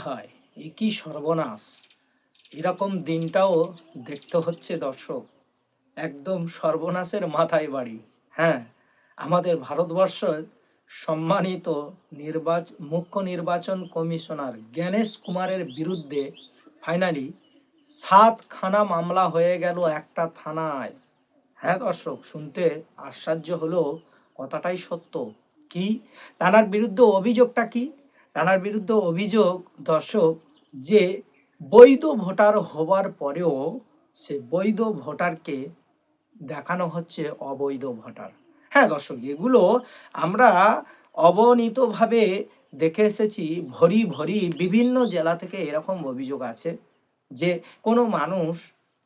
হায় এ কি সর্বনাশ! এরকম দিনটাও দেখতে হচ্ছে দর্শক। একদম সর্বনাশের মাথায় বাড়ি। হ্যাঁ, আমাদের ভারতবর্ষের সম্মানিত মুখ্য নির্বাচন কমিশনার জ্ঞানেশ কুমারের বিরুদ্ধে ফাইনালি 7খানা মামলা হয়ে গেল একটা থানায়। হ্যাঁ দর্শক, শুনতে আশ্চর্য হলেও কথাটাই সত্য। কি? তানার বিরুদ্ধে অভিযোগটা কি? তানার বিরুদ্ধে অভিযোগ দর্শক, যে বৈধ ভোটার হওয়ার পরেও সে বৈধ ভোটারকে দেখানো হচ্ছে অবৈধ ভোটার। হ্যাঁ দর্শক, এগুলো আমরা অবনীতভাবে দেখে এসেছি। ভরি ভরি বিভিন্ন জেলা থেকে এরকম অভিযোগ আছে যে কোনো মানুষ,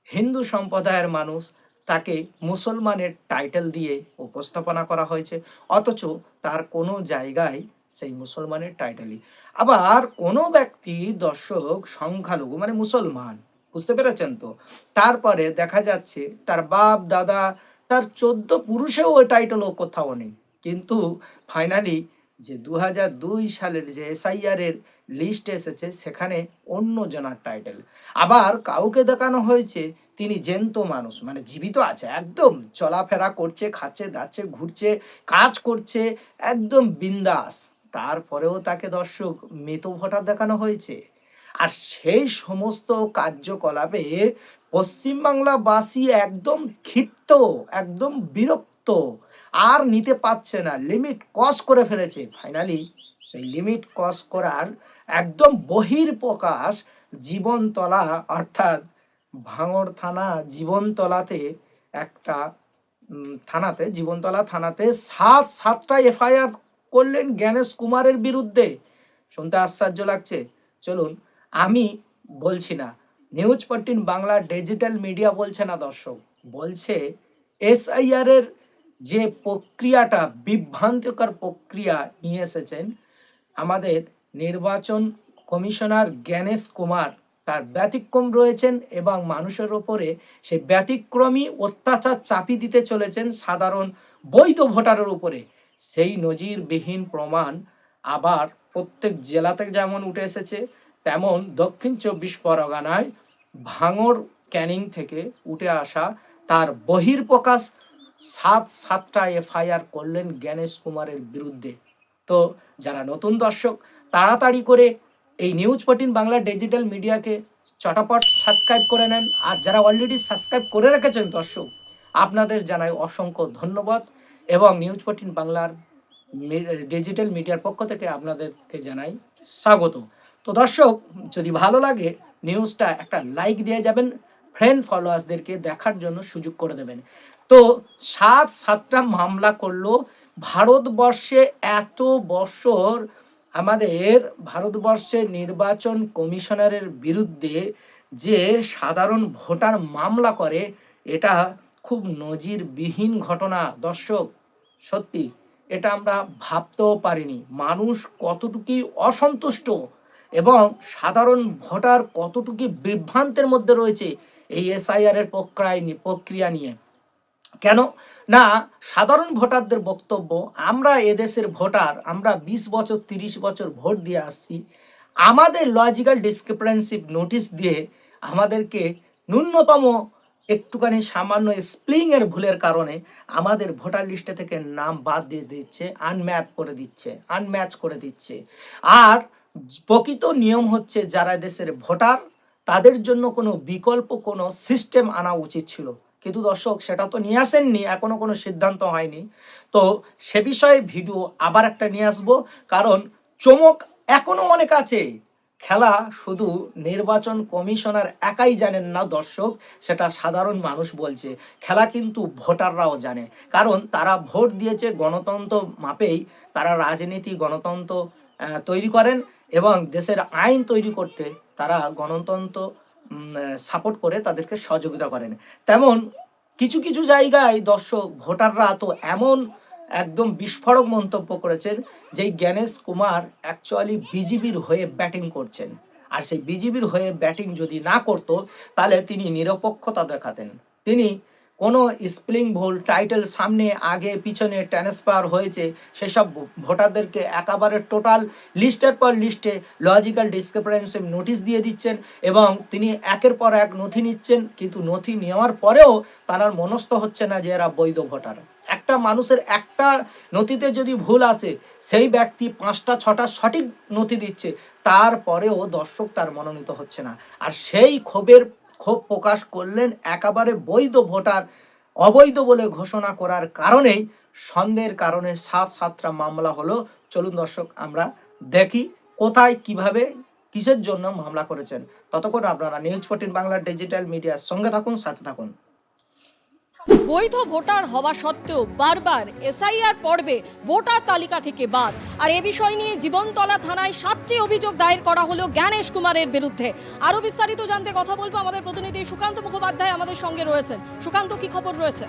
হিন্দু সম্প্রদায়ের মানুষ, তাকে মুসলমানের টাইটেল দিয়ে উপস্থাপনা করা হয়েছে, অথচ তার কোনো জায়গায় সেই মুসলমানের টাইটেলই। আবার কোনো ব্যক্তি দর্শক সংখ্যালঘু মানে মুসলমান, বুঝতে পেরেছেন তো, তারপরে দেখা যাচ্ছে তার বাপ দাদা, তার 14 পুরুষেও ওই টাইটেলও কোথাও নেই, কিন্তু ফাইনালি যে 2002 সালের যে এসআইআর এর লিস্ট এসেছে সেখানে অন্য জনার টাইটেল। আবার কাউকে দেখানো হয়েছে তিনি জ্যান্ত মানুষ, মানে জীবিত আছে, একদম চলাফেরা করছে, খাচ্ছে দাচ্ছে, ঘুরছে, কাজ করছে, একদম বিন্দাস, তারপরেও তাকে দর্শক মৃত ভোটার দেখানো হয়েছে। আর সেই সমস্ত কার্যকলাপে পশ্চিমবাংলাবাসী একদম ক্ষিপ্ত, একদম বিরক্ত, আর নিতে পারছে না, লিমিট ক্রস করে ফেলেছে। ফাইনালি সেই লিমিট ক্রস করার একদম বহির্প্রকাশ জীবনতলা, অর্থাৎ ভাঙড় থানা জীবনতলাতে একটা জীবনতলা থানাতে সাতটা এফআইআর করলেন জ্ঞানেশ কুমারের বিরুদ্ধে। শুনতে আশ্চর্য লাগছে, চলুন, আমি বলছি না, নিউজ 14 বাংলা ডিজিটাল মিডিয়া বলছে না দর্শক, বলছে এসআইআর এর যে প্রক্রিয়াটা বিভ্রান্তিকর প্রক্রিয়া নিয়ে এসেছেন আমাদের নির্বাচন কমিশনার জ্ঞানেশ কুমার, তার ব্যতিক্রম রয়েছেন এবং মানুষের ওপরে সেই ব্যতিক্রমী অত্যাচার চাপিয়ে দিতে চলেছেন সাধারণ বৈধ ভোটারের উপরে। সেই নজিরবিহীন প্রমাণ আবার প্রত্যেক জেলাতে যেমন উঠে এসেছে, তেমন দক্ষিণ 24 পরগনায় ভাঙড় ক্যানিং থেকে উঠে আসা তার বহির্প্রকাশ সাতটা এফআইআর করলেন জ্ঞানেশ কুমারের বিরুদ্ধে। তো যারা নতুন দর্শক, তাড়াতাড়ি করে এই নিউজ 14 বাংলা ডিজিটাল মিডিয়াকে চটাপট সাবস্ক্রাইব করে নেন। আর যারা অলরেডি সাবস্ক্রাইব করে রেখেছেন দর্শক, আপনাদের জানাই অসংখ্য ধন্যবাদ এবং নিউজ 14 বাংলার ডিজিটাল মিডিয়ার পক্ষ থেকে আপনাদেরকে জানাই স্বাগত। তো দর্শক, যদি ভালো লাগে নিউজটা একটা লাইক দিয়ে যাবেন, ফ্রেন্ড ফলোয়ার্সদেরকে দেখার জন্য সুযোগ করে দেবেন। তো সাতটা মামলা করলো ভারতবর্ষে। এত বছর আমাদের ভারতবর্ষের নির্বাচন কমিশনারের বিরুদ্ধে যে সাধারণ ভোটার মামলা করে, এটা খুব নজিরবিহীন ঘটনা দর্শক। সত্যি এটা আমরা ভাবতেও পারিনি, মানুষ কতটুকু অসন্তুষ্ট এবং সাধারণ ভোটার কতটুকু বিভ্রান্তের মধ্যে রয়েছে এই এসআইআর এর প্রক্রিয়া নিয়ে। কেন না, সাধারণ ভোটারদের বক্তব্য, আমরা এদেশের ভোটার, আমরা 20 বছর 30 বছর ভোট দিয়ে আসছি, আমাদের লজিক্যাল ডিসক্রিপেন্সি নোটিশ দিয়ে আমাদেরকে ন্যূনতম একটুখানি সামান্য স্প্লিংয়ের ভুলের কারণে আমাদের ভোটার লিস্টে থেকে নাম বাদ দিয়ে দিচ্ছে, আনম্যাচ করে দিচ্ছে। আর প্রকৃত নিয়ম হচ্ছে যারা দেশের ভোটার তাদের জন্য কোনো বিকল্প কোনো সিস্টেম আনা উচিত ছিল, কিন্তু দর্শক সেটা তো নিয়ে আসেননি, এখনো কোনো সিদ্ধান্ত হয়নি। তো সে বিষয়ে ভিডিও আবার একটা নিয়ে আসবো, কারণ চমক এখনো অনেক আছে। খেলা শুধু নির্বাচন কমিশনার একাই জানেন না দর্শক, সেটা সাধারণ মানুষ বলছে, খেলা কিন্তু ভোটাররাও জানে, কারণ তারা ভোট দিয়েছে গণতন্ত্র মাপেই, তারা রাজনীতি গণতন্ত্র তৈরি করেন এবং দেশের আইন তৈরি করতে তারা গণতন্ত্র সাপোর্ট করে, তাদেরকে সহযোগিতা করেন। তেমন কিছু কিছু জায়গায় দর্শক ভোটাররা তো এমন একদম বিস্ফোরক মন্তব্য করেছেন যে জ্ঞানেশ কুমার অ্যাকচুয়ালি বিজেপির হয়ে ব্যাটিং করছেন, আর সেই বিজেপির হয়ে ব্যাটিং যদি না করতো তাহলে তিনি নিরপেক্ষতা দেখাতেন, তিনি কোনো স্পেলিং ভুল, টাইটেল সামনে আগে পিছনে ট্রান্সফার হয়েছে, সেসব ভোটারদেরকে একেবারে টোটাল লিস্টের পর লিস্টে লজিক্যাল ডিসক্রিপেন্সি নোটিশ দিয়ে দিচ্ছেন এবং তিনি একের পর এক নথি নিচ্ছেন, কিন্তু নথি নেওয়ার পরেও তারা মনস্থ হচ্ছে না যে এরা বৈধ ভোটার। একটা মানুষের একটা নথিতে যদি ভুল আসে, সেই ব্যক্তি 5টা 6টা সঠিক নথি দিচ্ছে, তারপরেও দর্শক তার মনোনীত হচ্ছে না। আর সেই ক্ষোভ প্রকাশ করলেন একেবারে বৈধ ভোটার অবৈধ বলে ঘোষণা করার কারণেই সন্দেহের কারণে 7টা মামলা হলো। চলুন দর্শক আমরা দেখি কোথায় কিভাবে কিসের জন্য মামলা করেছেন। ততক্ষণ আপনারা নিউজ 14 বাংলা ডিজিটাল মিডিয়ার সঙ্গে থাকুন, সাথে থাকুন। বৈধ ভোটার হওয়া সত্ত্বেও বারবার এসআইআর পর্বে ভোটার তালিকা থেকে বাদ। আর এ বিষয় নিয়ে জীবনতলা থানায় 7টি অভিযোগ দায়ের করা হলো জ্ঞানেশ কুমারের বিরুদ্ধে। আরো বিস্তারিত জানতে কথা বলবো, আমাদের প্রতিনিধি সুকান্ত মুখোপাধ্যায় আমাদের সঙ্গে রয়েছেন। সুকান্ত, কি খবর রয়েছে?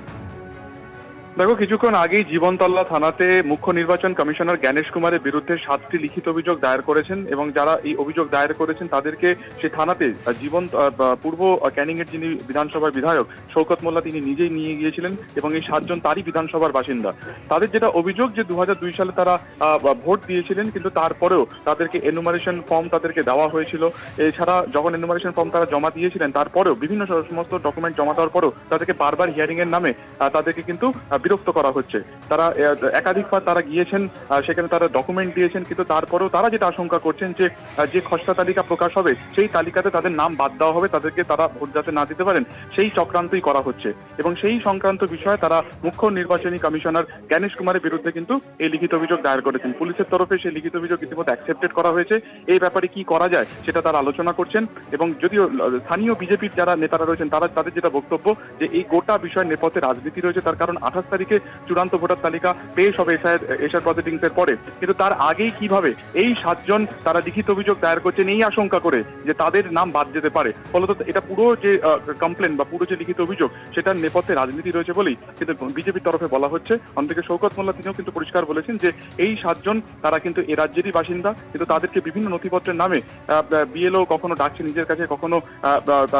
দেখো, কিছুক্ষণ আগেই জীবনতলা থানাতে মুখ্য নির্বাচন কমিশনার জ্ঞানেশ কুমারের বিরুদ্ধে 7টি লিখিত অভিযোগ দায়ের করেছেন এবং যারা এই অভিযোগ দায়ের করেছেন তাদেরকে সে থানাতে পূর্ব ক্যানিং এর যিনি বিধানসভার বিধায়ক শওকত মোল্লা তিনি নিজেই নিয়ে গিয়েছিলেন এবং এই 7 জন তারই বিধানসভার বাসিন্দা। তাদের যেটা অভিযোগ যে 2002 সালে তারা ভোট দিয়েছিলেন, কিন্তু তারপরেও তাদেরকে এনুমারেশন ফর্ম তাদেরকে দেওয়া হয়েছিল। এছাড়া যখন এনুমারেশন ফর্ম তারা জমা দিয়েছিলেন তারপরেও বিভিন্ন সমস্ত ডকুমেন্ট জমা দেওয়ার পরেও তাদেরকে বারবার হিয়ারিং এর নামে তাদেরকে কিন্তু বিরক্ত করা হচ্ছে। তারা একাধিকবার তারা গিয়েছেন, সেখানে তারা ডকুমেন্ট দিয়েছেন, কিন্তু তারপরেও তারা যেটা আশঙ্কা করছেন যে যে খসড়া তালিকা প্রকাশ হবে সেই তালিকাতে তাদের নাম বাদ দেওয়া হবে, তাদেরকে তারা ভোট যাতে না দিতে পারেন সেই চক্রান্তই করা হচ্ছে। এবং সেই সংক্রান্ত বিষয়ে তারা মুখ্য নির্বাচনী কমিশনার জ্ঞানেশ কুমারের বিরুদ্ধে কিন্তু এই লিখিত অভিযোগ দায়ের করেছেন। পুলিশের তরফে সেই লিখিত অভিযোগ ইতিমধ্যে অ্যাকসেপ্টেড করা হয়েছে। এই ব্যাপারে কি করা যায় সেটা তারা আলোচনা করছেন। এবং যদিও স্থানীয় বিজেপির যারা নেতারা রয়েছেন তাদের যেটা বক্তব্য যে এই গোটা বিষয়ের নেপথ্যে রাজনীতি রয়েছে, তার কারণ 28 তারিখে চূড়ান্ত ভোটার তালিকা পেশ হবে এসআর প্রসিডিংস এর পরে, কিন্তু তার আগেই কিভাবে এই 7 জন তারা লিখিত অভিযোগ দায়ের করছেন এই আশঙ্কা করে যে তাদের নাম বাদ যেতে পারে। ফলত এটা পুরো যে কমপ্লেন বা পুরো যে লিখিত অভিযোগ সেটার নেপথ্যে রাজনীতি রয়েছে বলেই কিন্তু বিজেপির তরফে বলা হচ্ছে। অন্যদিকে শওকত মোল্লা তিনিও কিন্তু পরিষ্কার বলেছেন যে এই 7 জন তারা কিন্তু এ রাজ্যেরই বাসিন্দা, কিন্তু তাদেরকে বিভিন্ন নথিপত্রের নামে বিএলও কখনো ডাকছে নিজের কাছে, কখনো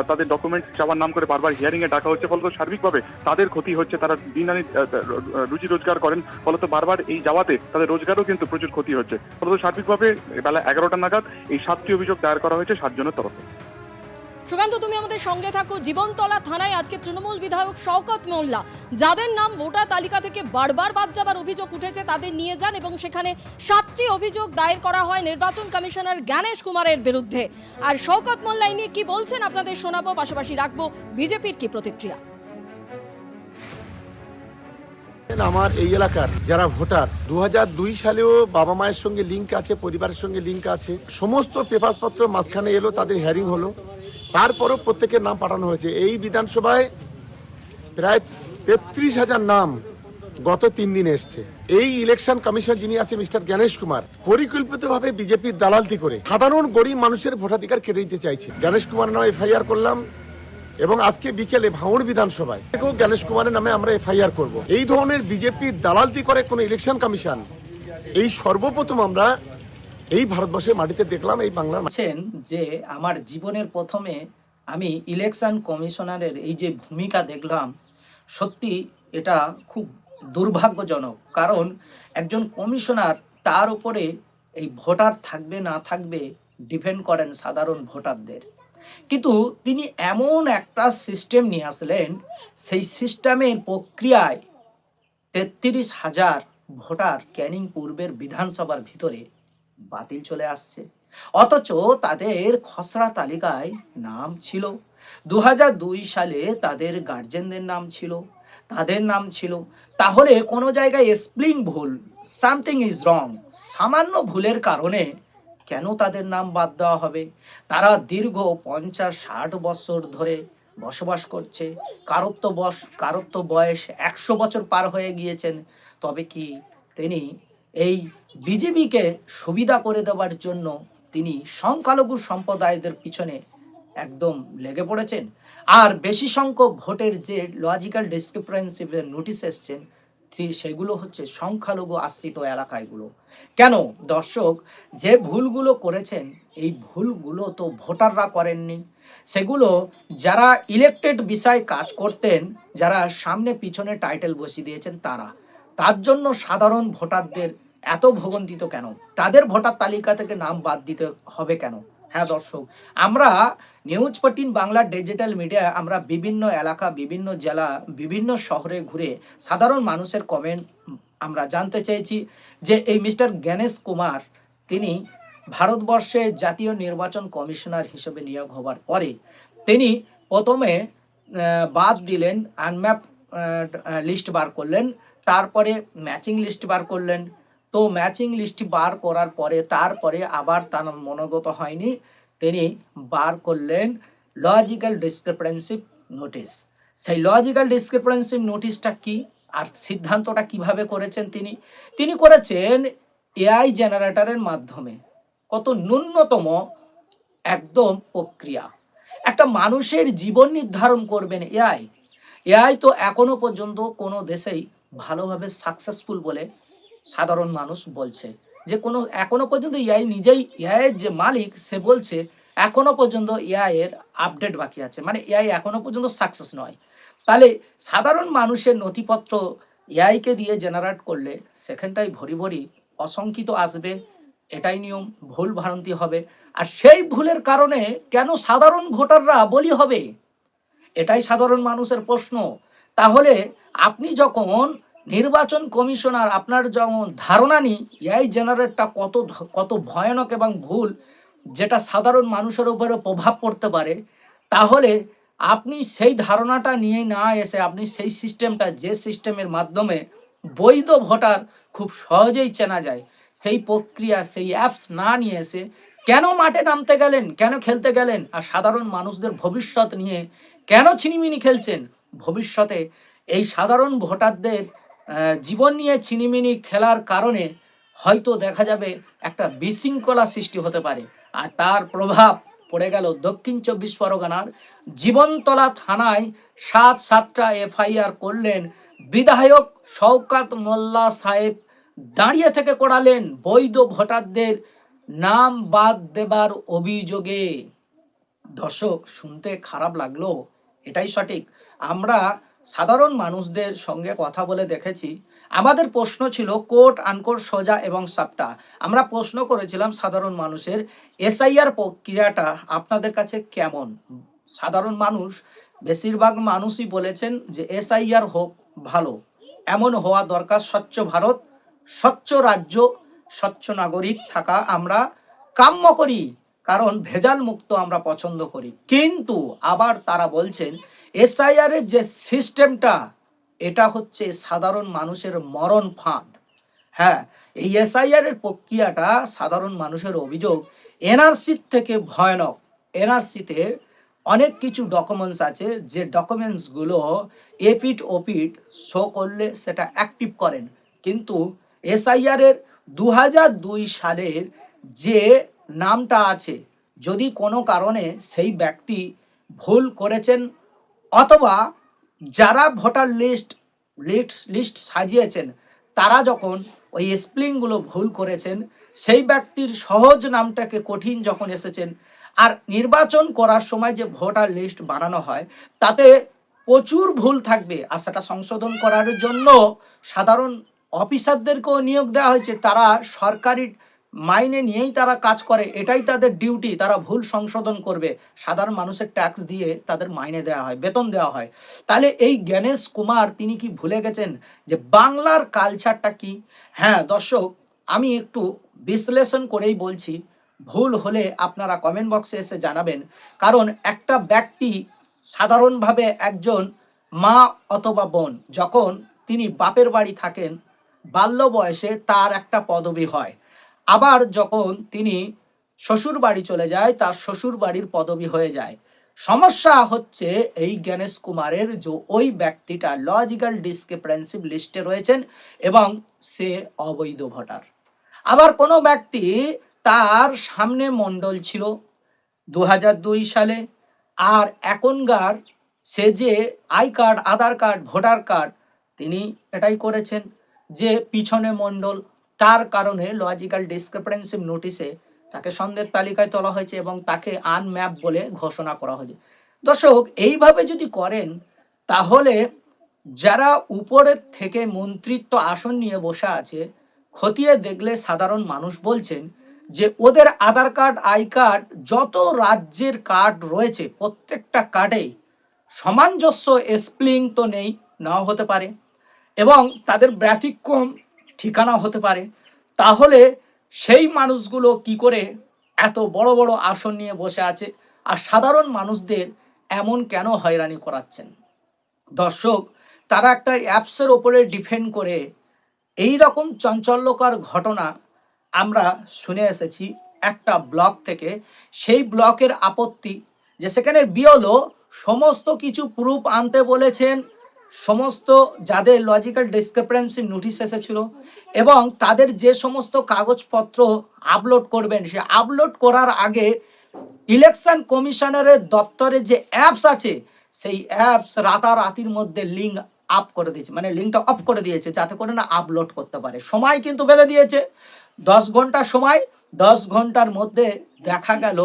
তাদের ডকুমেন্ট চাওয়ার নাম করে বারবার হিয়ারিং এ ডাকা হচ্ছে। ফলত সার্বিকভাবে তাদের ক্ষতি হচ্ছে, তারা দিন আনি রুজি রোজগার করেন, ফলত বারবার এই যাওয়াতে তাদের রোজগারও কিন্তু প্রচুর ক্ষতি হচ্ছে। ফলত সার্বিকভাবে বেলা 11টা নাগাদ এই 7টি অভিযোগ দায়ের করা হয়েছে 7 জনের তরফে। সুকান্ত, তুমি আমাদের সঙ্গে থাকো। জীবনতলা থানায় আজকে তৃণমূল বিধায়ক শওকত মোল্লা যাদের নাম ভোটার তালিকা থেকে বারবার বাদ যাবার অভিযোগ উঠেছে তাদের নিয়ে যান এবং সেখানে 7টি অভিযোগ দায়ের করা হয় নির্বাচন কমিশনার জ্ঞানেশ কুমারের বিরুদ্ধে। আর শওকত মোল্লা এই নিয়ে কি বলছেন আপনাদের শোনাবো, পাশাপাশি রাখবো বিজেপির কি প্রতিক্রিয়া। আমার এই এলাকার যারা ভোটার 2002 সালেও বাবা মায়ের সঙ্গে লিঙ্ক আছে, পরিবারের সঙ্গে লিঙ্ক আছে, সমস্ত পেপারপত্র মাঝখানে এলো, তাদের হিয়ারিং হলো, তারপরও প্রত্যেকের নাম পাঠানো হয়েছে। এই বিধানসভায় প্রায় 33,000 নাম গত 3 দিনে এসছে। এই ইলেকশন কমিশন যিনি আছে মিস্টার জ্ঞানেশ কুমার পরিকল্পিতভাবে বিজেপির দালালতি করে সাধারণ গরিব মানুষের ভোটাধিকার কেটে দিতে চাইছে। জ্ঞানেশ কুমার নামে এফআইআর করলাম এবং আজকে বিকেলে ভাঙড় বিধানসভায় জ্ঞানেশ কুমারের নামে আমরা এফআইআর করব। এই ধরনের বিজেপির দালালতি করে কোন ইলেকশন কমিশন এই সর্বপ্রথম আমরা এই ভারতবর্ষের মাটিতে দেখলাম, এই বাংলার যে আমার জীবনের প্রথমে আমি ইলেকশন কমিশনারের এই যে ভূমিকা দেখলাম, সত্যি এটা খুব দুর্ভাগ্যজনক। কারণ একজন কমিশনার, তার উপরে এই ভোটার থাকবে না থাকবে ডিপেন্ড করেন সাধারণ ভোটারদের, কিন্তু তিনি এমন একটা সিস্টেম নিয়ে আসলেন, সেই সিস্টেমের প্রক্রিয়ায় 33,000 ভোটার ক্যানিং পূর্বের বিধানসভার ভিতরে বাতিল চলে আসছে, অথচ তাদের খসড়া তালিকায় নাম ছিল। 2002 সালে তাদের গার্জেনদের নাম ছিল, তাদের নাম ছিল। তাহলে কোনো জায়গায় স্পেলিং ভুল, সামথিং ইজ রং, সামান্য ভুলের কারণে কেন তাদের নাম বাদ দেওয়া হবে? তারা দীর্ঘ 50-60 বছর ধরে বসবাস করছে, কারোর তো বয়স 100 বছর পার হয়ে গিয়েছেন। তবে কি তিনি এই বিজেপিকে সুবিধা করে দেওয়ার জন্য তিনি সংখ্যালঘু সম্প্রদায়দের পিছনে একদম লেগে পড়েছেন? আর বেশি সংখ্যক ভোটের যে লজিক্যাল ডিসক্রিপেন্সি নোটিশ এসছেন, সেগুলো হচ্ছে সংখ্যালঘু আশ্রিত এলাকাগুলো। কেন দর্শক, যে ভুলগুলো করেছেন এই ভুলগুলো তো ভোটাররা করেননি, সেগুলো যারা ইলেকটেড বিষয়ে কাজ করতেন, যারা সামনে পিছনে টাইটেল বসিয়ে দিয়েছেন তারা, তার জন্য সাধারণ ভোটারদের এত ভোগান্তিত কেন? তাদের ভোটার তালিকা থেকে নাম বাদ দিতে হবে কেন? হ্যাঁ দর্শক, আমরা নিউজ 14 বাংলা ডিজিটাল মিডিয়া আমরা বিভিন্ন এলাকা, বিভিন্ন জেলা, বিভিন্ন শহরে ঘুরে সাধারণ মানুষের কমেন্ট আমরা জানতে চেয়েছি যে এই মিস্টার গণেশ কুমার তিনি ভারতবর্ষে জাতীয় নির্বাচন কমিশনার হিসেবে নিয়োগ হবার পরে তিনি প্রথমে বাদ দিলেন, আনম্যাপ লিস্ট বার করলেন, তারপরে ম্যাচিং লিস্ট বার করলেন। তো ম্যাচিং লিস্ট বার করার পরে তারপরে আবার তার মনোগত হয়নি, তিনি বার করলেন লজিক্যাল ডিসক্রিপেন্সি নোটিশ। সেই লজিক্যাল ডিসক্রিপেন্সি নোটিশটা কি আর সিদ্ধান্তটা কিভাবে করেছেন তিনি? তিনি করেছেন এআই জেনারেটরের মাধ্যমে। কত ন্যূনতম একদম প্রক্রিয়া, একটা মানুষের জীবন নির্ধারণ করবেন এআই। এআই তো এখনো পর্যন্ত কোনো দেশেই ভালোভাবে সাকসেসফুল বলে সাধারণ মানুষ বলছে যে কোনো, এখনো পর্যন্ত এআই নিজেই, এআই এর যে মালিক সে বলছে এখনো পর্যন্ত এআই এর আপডেট বাকি আছে, মানে এআই এখনো পর্যন্ত সাকসেস নয়। তাহলে সাধারণ মানুষের নথিপত্র এআইকে দিয়ে জেনারেট করলে সেখানটাই ভরি ভরি অসংখ্যিত আসবে, এটাই নিয়ম, ভুল ভ্রান্তি হবে। আর সেই ভুলের কারণে কেন সাধারণ ভোটাররা বলি হবে? এটাই সাধারণ মানুষের প্রশ্ন। তাহলে আপনি যখন নির্বাচন কমিশনার, আপনার যেমন ধারণা নেই এআই জেনারেটটা কত ভয়ানক এবং ভুল, যেটা সাধারণ মানুষের উপরে প্রভাব পড়তে পারে, তাহলে আপনি সেই ধারণাটা নিয়ে না এসে আপনি সেই সিস্টেমটা, যে সিস্টেমের মাধ্যমে বৈধ ভোটার খুব সহজেই চেনা যায়, সেই প্রক্রিয়া, সেই অ্যাপস না নিয়ে এসে কেন মাঠে নামতে গেলেন, কেন খেলতে গেলেন? আর সাধারণ মানুষদের ভবিষ্যৎ নিয়ে কেন ছিনিমিনি খেলছেন? ভবিষ্যতে এই সাধারণ ভোটারদের জীবন নিয়ে ছিনিমিনি খেলার কারণে হয়তো দেখা যাবে একটা বিশৃঙ্খলা সৃষ্টি হতে পারে। আর তার প্রভাব পড়ে গেল দক্ষিণ 24 পরগনার জীবনতলা থানায় 7টা এফআইআর করলেন বিধায়ক শওকত মোল্লা সাহেব, দাঁড়িয়ে থেকে করালেন বৈধ ভোটারদের নাম বাদ দেবার অভিযোগে। দর্শক, শুনতে খারাপ লাগলো, এটাই সঠিক। আমরা সাধারণ মানুষদের সঙ্গে কথা বলে দেখেছি, আমাদের প্রশ্ন ছিল কোট আনকোট সোজা এবং সাপটা। আমরা প্রশ্ন করেছিলাম সাধারণ মানুষের এসআইআর প্রক্রিয়াটা আপনাদের কাছে কেমন? সাধারণ মানুষ, বেশিরভাগ মানুষই বলেছেন যে এসআইআর হোক, ভালো, এমন হওয়া দরকার। স্বচ্ছ ভারত, স্বচ্ছ রাজ্য, স্বচ্ছ নাগরিক থাকা আমরা কাম্য করি, কারণ ভেজাল মুক্ত আমরা পছন্দ করি। কিন্তু আবার তারা বলছেন এসআইআর এর যে সিস্টেমটা, এটা হচ্ছে সাধারণ মানুষের মরণ ফাঁদ। হ্যাঁ, এই এসআইআর এর প্রক্রিয়াটা সাধারণ মানুষের অভিযোগ এনআরসির থেকে ভয়ানক। এনআরসিতে অনেক কিছু ডকুমেন্টস আছে, যে ডকুমেন্টসগুলো এপিট ওপিট শো করলে সেটা অ্যাক্টিভ করেন, কিন্তু এসআইআর এর 2002 সালের যে নামটা আছে, যদি কোনো কারণে সেই ব্যক্তি ভুল করেছেন অথবা যারা ভোটার লিস্ট সাজিয়েছেন তারা যখন ওই স্পেলিংগুলো ভুল করেছেন, সেই ব্যক্তির সহজ নামটাকে কঠিন যখন এসেছেন, আর নির্বাচন করার সময় যে ভোটার লিস্ট বানানো হয় তাতে প্রচুর ভুল থাকবে, আর সেটা সংশোধন করার জন্য সাধারণ অফিসারদেরকেও নিয়োগ দেওয়া হয়েছে। তারা সরকারি মাইনে নিয়েই তারা কাজ করে, এটাই তাদের ডিউটি, তারা ভুল সংশোধন করবে। সাধারণ মানুষের ট্যাক্স দিয়ে তাদের মাইনে দেওয়া হয়, বেতন দেওয়া হয়। তাহলে এই গণেশ কুমার তিনি কি ভুলে গেছেন যে বাংলার কালচারটা কি? হ্যাঁ দর্শক, আমি একটু বিশ্লেষণ করেই বলছি, ভুল হলে আপনারা কমেন্ট বক্সে এসে জানাবেন। কারণ একটা ব্যক্তি, সাধারণভাবে একজন মা অথবা বোন, যখন তিনি বাপের বাড়ি থাকেন বাল্য বয়সে তার একটা পদবি হয়, আবার যখন তিনি শ্বশুর বাড়ি চলে যায় তার শ্বশুর বাড়ির পদবি হয়ে যায়। সমস্যা হচ্ছে এই গণেশ কুমারের, যে ওই ব্যক্তিটা লজিক্যাল ডিসক্রিপেন্সি লিস্টে রয়েছেন এবং সে অবৈধ ভোটার। আবার কোনো ব্যক্তি, তার সামনে মণ্ডল ছিল 2002 সালে, আর এখনকার সে যে I card, Aadhaar card, voter card তিনি এটাই করেছেন যে পিছনে মণ্ডল, তার কারণে লজিক্যাল ডিসক্রিপেন্সি নোটিশে তাকে সন্দেহের তালিকায় তোলা হয়েছে এবং তাকে আনম্যাপ বলে ঘোষণা করা হয়েছে। দর্শক, এইভাবে যদি করেন তাহলে যারা উপরের থেকে মন্ত্রিত্ব আসন নিয়ে বসে আছে, খতিয়ে দেখলে সাধারণ মানুষ বলছেন যে ওদের আধার কার্ড, আই কার্ড, যত রাজ্যের কার্ড রয়েছে প্রত্যেকটা কার্ডেই সামঞ্জস্য স্প্লিং তো নেই, নাও হতে পারে, এবং তাদের ব্যতিক্রম ঠিকানা হতে পারে। তাহলে সেই মানুষগুলো কি করে এত বড় বড় আসন নিয়ে বসে আছে, আর সাধারণ মানুষদের এমন কেন হয়রানি করাচ্ছেন? দর্শক, তারা একটা অ্যাপসের ওপরে ডিপেন্ড করে এই রকম চাঞ্চল্যকর ঘটনা আমরা শুনে এসেছি একটা ব্লক থেকে। সেই ব্লকের আপত্তি যে সেখানে বিওলো সমস্ত কিছু প্রুফ আনতে বলেছেন, সমস্ত যাদের লজিক্যাল ডিসক্রিপেন্সি নোটিশ এসেছিল এবং তাদের যে সমস্ত কাগজপত্র আপলোড করবেন, সে আপলোড করার আগে ইলেকশন কমিশনারের দপ্তরে যে অ্যাপস আছে সেই অ্যাপস রাতারাতির মধ্যে লিঙ্ক আপ করে দিয়েছে, মানে লিঙ্কটা অফ করে দিয়েছে যাতে করে না আপলোড করতে পারে। সময় কিন্তু বেঁধে দিয়েছে 10 ঘন্টা সময়, 10 ঘন্টার মধ্যে দেখা গেল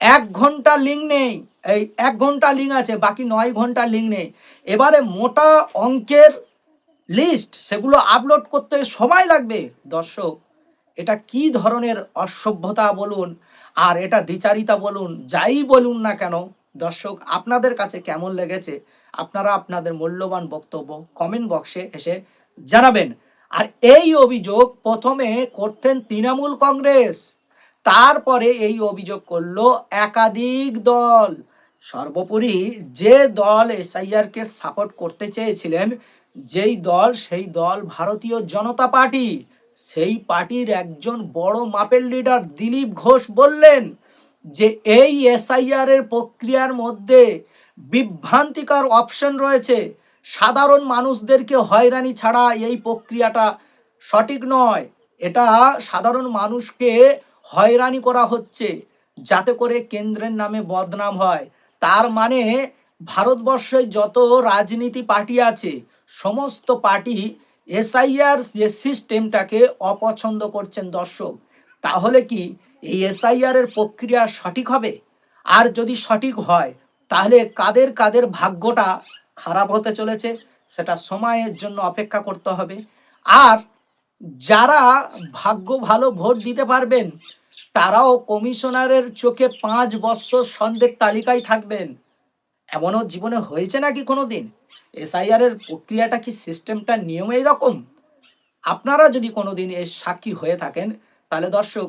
1 ঘন্টা লিঙ্ক নেই। এই 1 ঘন্টা লিঙ্ক আছে, বাকি 9 ঘন্টা লিঙ্ক নেই। এবারে মোটা অঙ্কের লিস্ট, সেগুলো আপলোড করতে সময় লাগবে। দর্শক, এটা কি ধরনের অসভ্যতা বলুন আর এটা দ্বিচারিতা বলুন, যাই বলুন না কেন, দর্শক আপনাদের কাছে কেমন লেগেছে আপনারা আপনাদের মূল্যবান বক্তব্য কমেন্ট বক্সে এসে জানাবেন। আর এই অভিযোগ প্রথমে করতেন তৃণমূল কংগ্রেস, তারপরে এই অভিযোগ করলো একাধিক দল। সর্বোপরি যে দল এসআইআরকে সাপোর্ট করতে চেয়েছিলেন, যেই দল, সেই দল ভারতীয় জনতা পার্টি। সেই পার্টির একজন বড় মাপের লিডার দিলীপ ঘোষ বললেন যে এই এসআইআর এর প্রক্রিয়ার মধ্যে বিভ্রান্তিকর অপশন রয়েছে, সাধারণ মানুষদেরকে হয়রানি ছাড়া এই প্রক্রিয়াটা সঠিক নয়, এটা সাধারণ মানুষকে হয়রানি করা হচ্ছে যাতে করে কেন্দ্রের নামে বদনাম হয়। তার মানে ভারতবর্ষে যত রাজনীতি পার্টি আছে সমস্ত পার্টি এসআইআর যে সিস্টেমটাকে অপছন্দ করছেন। দর্শক, তাহলে কি এই এসআইআর এর প্রক্রিয়া সঠিক হবে? আর যদি সঠিক হয় তাহলে কাদের কাদের ভাগ্যটা খারাপ হতে চলেছে সেটা সময়ের জন্য অপেক্ষা করতে হবে। আর যারা ভাগ্য ভালো ভোট দিতে পারবেন তারাও কমিশনারের চোখে 5 বছর সন্দেহের তালিকায় থাকবেন। এমনও জীবনে হয়েছে নাকি কোনোদিন? এসআইআর এর প্রক্রিয়াটা কি, সিস্টেমটা, নিয়ম এইরকম? আপনারা যদি কোনোদিন এর সাক্ষী হয়ে থাকেন তাহলে দর্শক,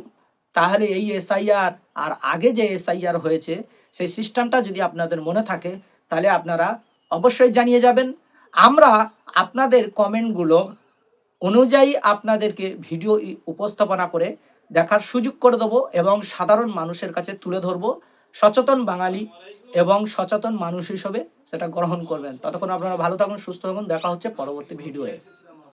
তাহলে এই এসআইআর আর আগে যে এসআইআর হয়েছে সেই সিস্টেমটা যদি আপনাদের মনে থাকে তাহলে আপনারা অবশ্যই জানিয়ে যাবেন। আমরা আপনাদের কমেন্টগুলো অনুযায়ী আপনাদেরকে ভিডিও উপস্থাপনা করে দেখার সুযোগ করে দেবো এবং সাধারণ মানুষের কাছে তুলে ধরবো। সচেতন বাঙালি এবং সচেতন মানুষ হিসেবে সেটা গ্রহণ করবেন। ততক্ষণ আপনারা ভালো থাকুন, সুস্থ থাকুন, দেখা হচ্ছে পরবর্তী ভিডিওয়ে।